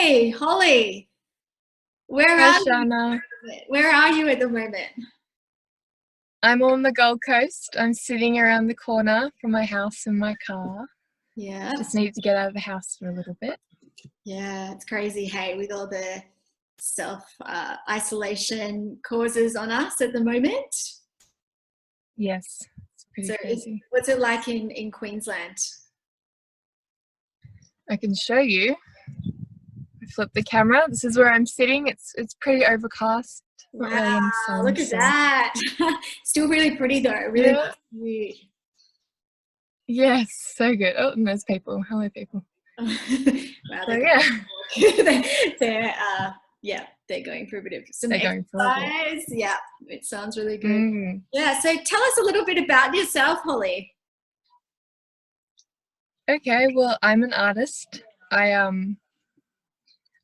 Hey, Holly, where Hi, are you? Shana. Where are you at the moment? I'm on the Gold Coast. I'm sitting around the corner from my house in my car. Yeah, Just needed to get out of the house for a little bit. yeah, it's crazy, hey, with all the self isolation causes on us at the moment. Yes, it's pretty So, crazy. what's it like in Queensland? I can show you. I flip the camera. This is where I'm sitting. It's pretty overcast. Not Wow, really any sun, look at so that. Still really pretty though, really yeah. nice view. Yes, so good. Oh, and there's people. Hello, people. Wow, So yeah, yeah, they're going for a bit of some they're going for a walk. exercise. Yeah, it sounds really good. Mm. Yeah, so tell us a little bit about yourself, Holly. Okay, well, I'm an artist.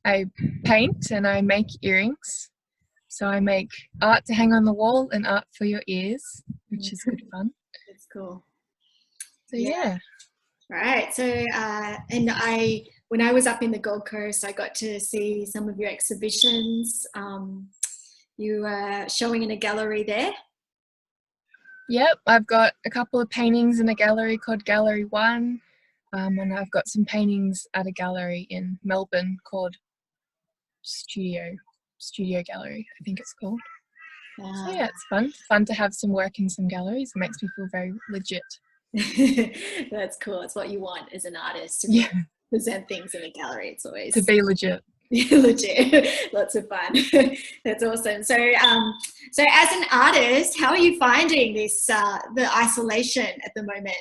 I paint and I make earrings. So I make art to hang on the wall and art for your ears, which is good fun. That's cool. So Yeah, yeah. right. So, when I was up in the Gold Coast, I got to see some of your exhibitions. You were showing in a gallery there. Yep, I've got a couple of paintings in a gallery called Gallery One, and I've got some paintings at a gallery in Melbourne called Studio Gallery, I think it's called. So Wow. yeah, it's fun to have some work in some galleries. It makes me feel very legit. That's cool. It's what you want as an artist to be able Yeah, to present things in a gallery. It's to always be legit. legit, lots of fun. That's awesome. So as an artist, how are you finding this the isolation at the moment?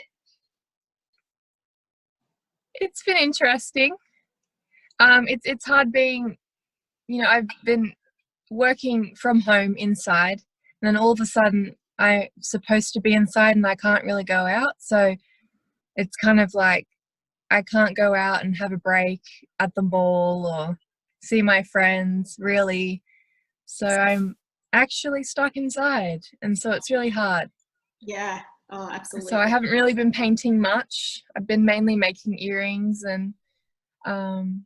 It's been interesting. It's hard being, I've been working from home inside, and then all of a sudden I'm supposed to be inside and I can't really go out. So it's kind of like I can't go out and have a break at the mall or see my friends really. So I'm actually stuck inside, and so it's really hard. Yeah. Oh, So I absolutely. haven't really been painting much. I've been mainly making earrings and um,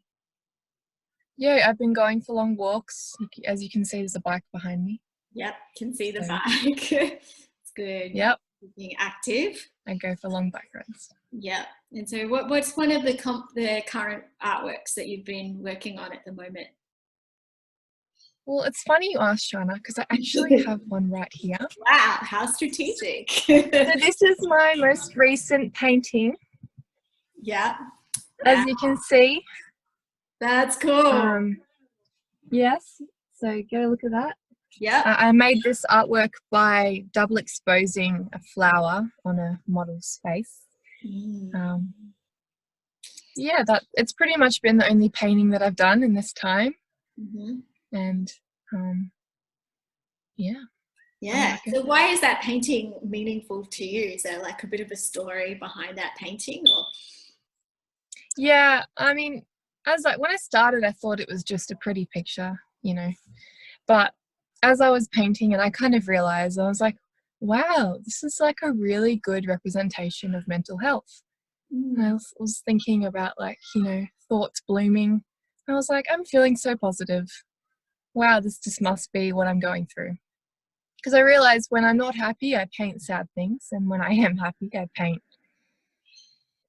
yeah, I've been going for long walks. As you can see, there's a bike behind me. Yep. Can see the So bike. It's good. yep, Being active. I go for long bike rides. Yeah. And so, what's one of the current artworks that you've been working on at the moment? Well, it's funny you ask, Shana, because I actually have one right here. Wow, how strategic. So this is my most recent painting. Yeah. Wow, As you can see, that's cool. yes, so get a look at that. Yep. I made this artwork by double exposing a flower on a model's face. Um, yeah, it's pretty much been the only painting that I've done in this time, Mm-hmm. and yeah, I Yeah. like it. So why is that painting meaningful to you? Is there like a bit of a story behind that painting or? Yeah, I mean, when I started, I thought it was just a pretty picture. But as I was painting it, I kind of realized, I was like, wow, this is like a really good representation of mental health. And I Mm. was thinking about thoughts blooming. I was like, I'm feeling so positive. Wow, this just must be what I'm going through. Because I realized when I'm not happy, I paint sad things. And when I am happy, I paint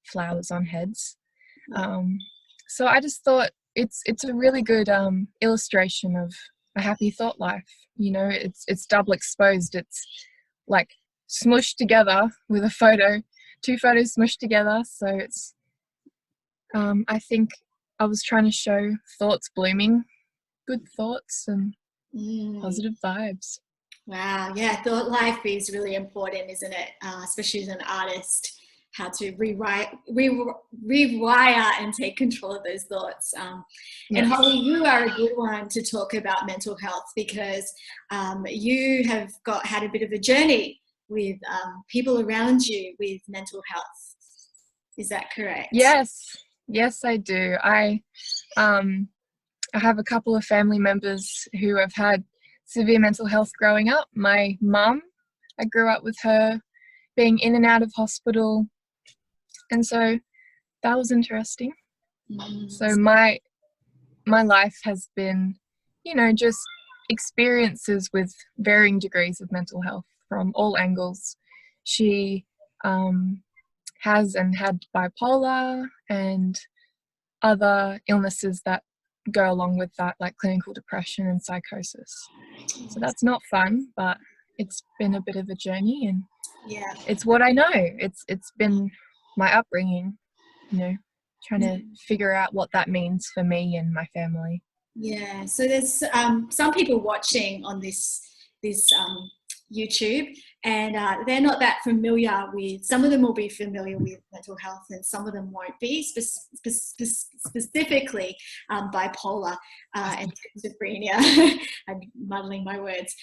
flowers on heads. Yeah. Um, so I just thought it's a really good illustration of a happy thought life. It's double exposed. It's like smushed together with a photo, two photos smushed together. So it's I think I was trying to show thoughts blooming, good thoughts and Mm. positive vibes. Wow. Yeah. Thought life is really important, isn't it? Especially as an artist, how to rewire and take control of those thoughts. And Yes. Holly, you are a good one to talk about mental health because you have had a bit of a journey with people around you with mental health. Is that correct? Yes, I do. Um I have a couple of family members who have had severe mental health growing up. My mum, I grew up with her being in and out of hospital, and so that was interesting. Mm. So my my life has been, you know, just experiences with varying degrees of mental health from all angles. She has and had bipolar and other illnesses that go along with that, like clinical depression and psychosis. So that's not fun, but it's been a bit of a journey, and Yeah. it's what I know. It's been my upbringing, you know, trying to figure out what that means for me and my family. Yeah, so there's some people watching on this YouTube, and they're not that familiar with. Some of them will be familiar with mental health, and some of them won't be. Specifically, bipolar and schizophrenia. I'm muddling my words.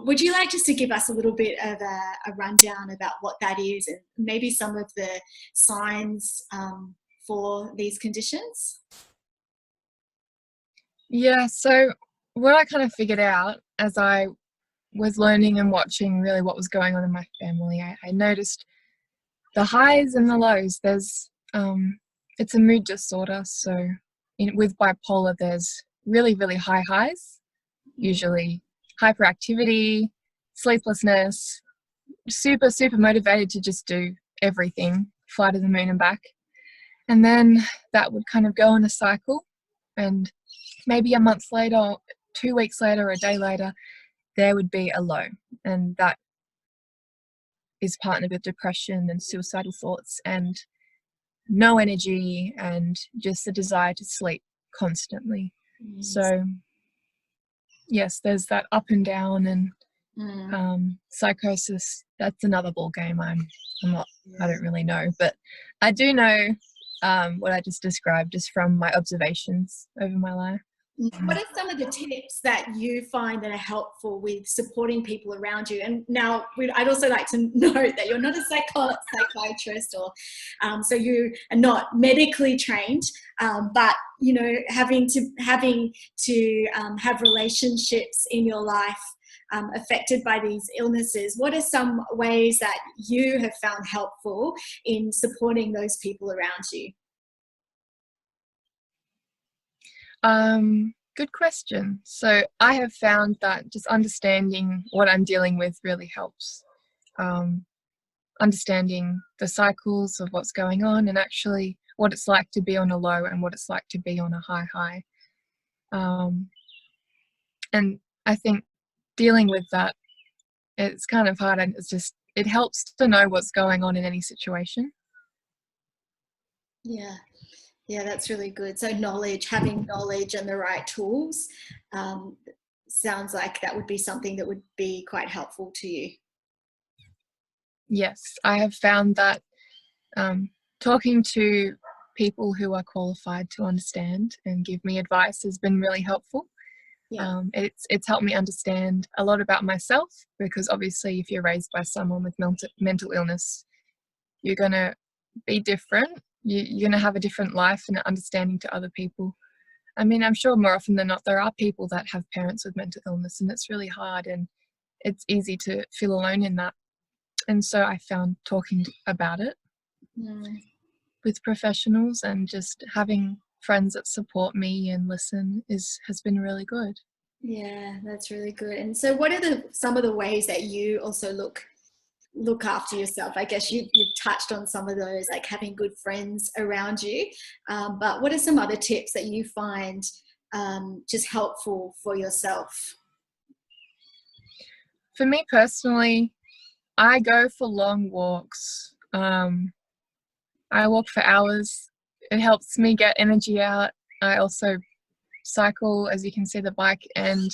Would you like just to give us a little bit of a rundown about what that is, and maybe some of the signs for these conditions? Yeah, so what I kind of figured out as I was learning and watching really what was going on in my family, I noticed the highs and the lows. There's it's a mood disorder, so with bipolar there's really, really high highs, usually hyperactivity, sleeplessness, super, super motivated to just do everything, fly to the moon and back. And then that would kind of go in a cycle, and maybe a month later, or 2 weeks later, or a day later, there would be a low, and that is partnered with depression and suicidal thoughts and no energy and just the desire to sleep constantly. So yes, there's that up and down, and psychosis, that's another ball game. I'm not, I don't really know, but I do know what I just described just from my observations over my life. What are some of the tips that you find that are helpful with supporting people around you? And now I'd also like to note that you're not a psychiatrist, or so you are not medically trained, but you know, having to have relationships in your life affected by these illnesses. What are some ways that you have found helpful in supporting those people around you? Good question. So I have found that just understanding what I'm dealing with really helps. Understanding the cycles of what's going on, and actually what it's like to be on a low and what it's like to be on a high. And I think dealing with that, it's kind of hard, and it helps to know what's going on in any situation. Yeah. Yeah, that's really good. So having knowledge and the right tools, sounds like that would be something that would be quite helpful to you. Yes, I have found that talking to people who are qualified to understand and give me advice has been really helpful. Yeah. It's helped me understand a lot about myself, because obviously if you're raised by someone with mental illness, you're going to be different. You're going to have a different life and understanding to other people. I mean, I'm sure more often than not there are people that have parents with mental illness, and it's really hard, and it's easy to feel alone in that. And so I found talking about it with professionals and just having friends that support me and listen has been really good. Yeah, that's really good. And so what are some of the ways that you also look after yourself? I guess you've touched on some of those, like having good friends around you, but what are some other tips that you find just helpful for yourself? For me personally, I go for long walks. I walk for hours. It helps me get energy out. I also cycle, as you can see, the bike, and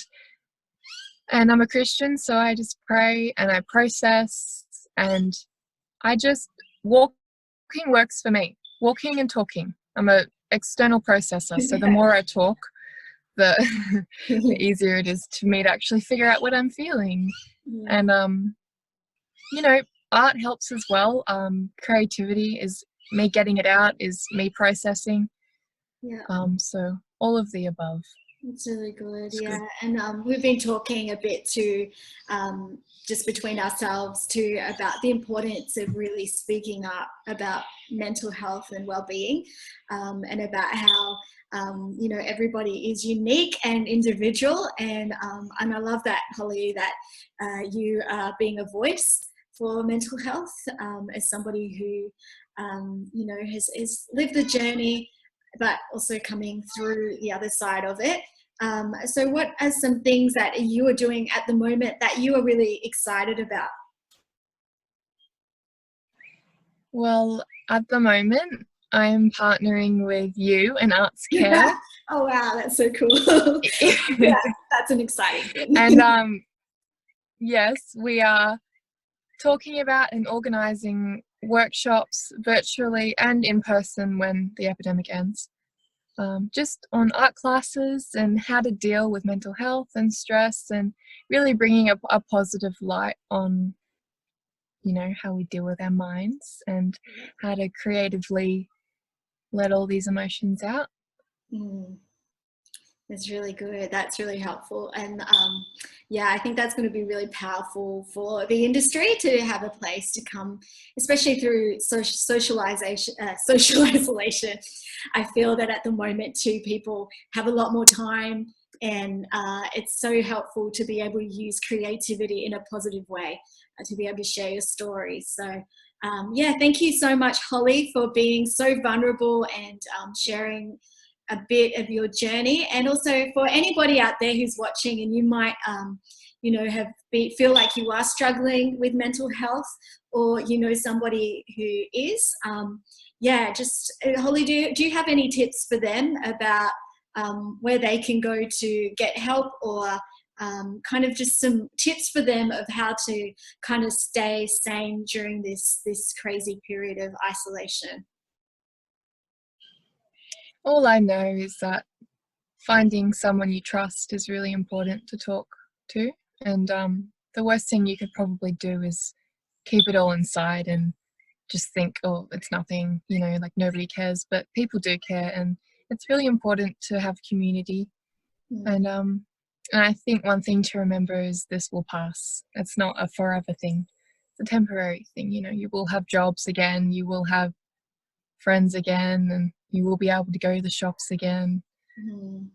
I'm a Christian, so I just pray and I process, and I just walking works for me. Walking and talking. I'm a external processor, so the more I talk, the the easier it is to me to actually figure out what I'm feeling. Yeah. And you know, art helps as well. Creativity is me getting it out, is me processing. Yeah. So all of the above. It's really good, It's yeah. good. And we've been talking a bit too, just between ourselves too, about the importance of really speaking up about mental health and well-being, and about how everybody is unique and individual. And I love that, Holly, that you are being a voice for mental health, as somebody who has lived the journey, but also coming through the other side of it. So what are some things that you are doing at the moment that you are really excited about? Well, at the moment, I'm partnering with you in Arts Care. Oh, wow, that's so cool. Yeah, that's an exciting thing. And yes, we are talking about and organising workshops virtually and in person when the epidemic ends. Just on art classes and how to deal with mental health and stress, and really bringing a positive light on, how we deal with our minds and how to creatively let all these emotions out. Mm. That's really good. That's really helpful. And yeah, I think that's going to be really powerful for the industry to have a place to come, especially through social isolation. I feel that at the moment too, people have a lot more time, and it's so helpful to be able to use creativity in a positive way, to be able to share your stories. So yeah, thank you so much, Holly, for being so vulnerable and sharing a bit of your journey. And also for anybody out there who's watching and you might feel like you are struggling with mental health, or somebody who is, just Holly, do you have any tips for them about where they can go to get help, or kind of just some tips for them of how to kind of stay sane during this crazy period of isolation? All I know is that finding someone you trust is really important to talk to. And the worst thing you could probably do is keep it all inside and just think, oh, it's nothing, like nobody cares. But people do care, and it's really important to have community. Mm. And I think one thing to remember is this will pass. It's not a forever thing. It's a temporary thing. You will have jobs again, you will have friends again, and you will be able to go to the shops again. Mm. And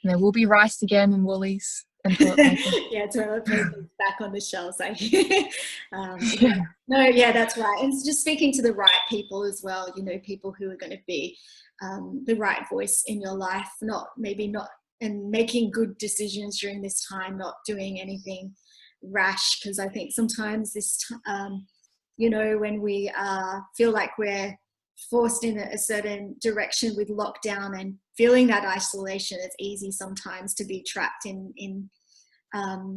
there will be rice again and Woolies and toilet paper. Yeah, toilet paper is back on the shelves. Yeah. No, yeah, that's right. And it's just speaking to the right people as well, people who are going to be the right voice in your life, and making good decisions during this time, not doing anything rash. Because I think sometimes when we feel like we're forced in a certain direction with lockdown and feeling that isolation, it's easy sometimes to be trapped in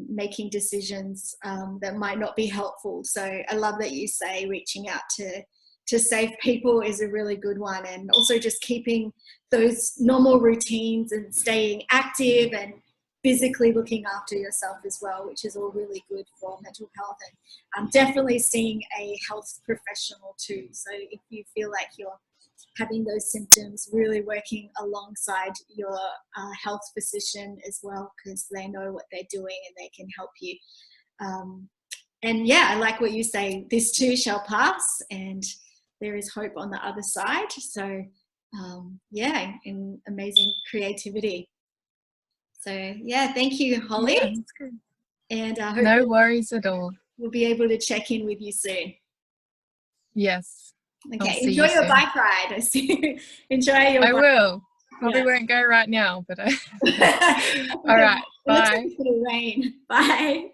making decisions that might not be helpful. So I love that you say reaching out to safe people is a really good one, and also just keeping those normal routines and staying active and physically looking after yourself as well, which is all really good for mental health. And definitely seeing a health professional too. So if you feel like you're having those symptoms, really working alongside your health physician as well, because they know what they're doing and they can help you. And yeah, I like what you say, this too shall pass, and there is hope on the other side. So yeah, and amazing creativity. So yeah, thank you, Holly. Yeah, that's good. And I hope No worries at all. we'll be able to check in with you soon. Yes. I'll Okay, see enjoy you your soon. bike ride. Enjoy your I bike. will. Probably Yeah. won't go right now, but All all right. Bye. For the rain. Bye.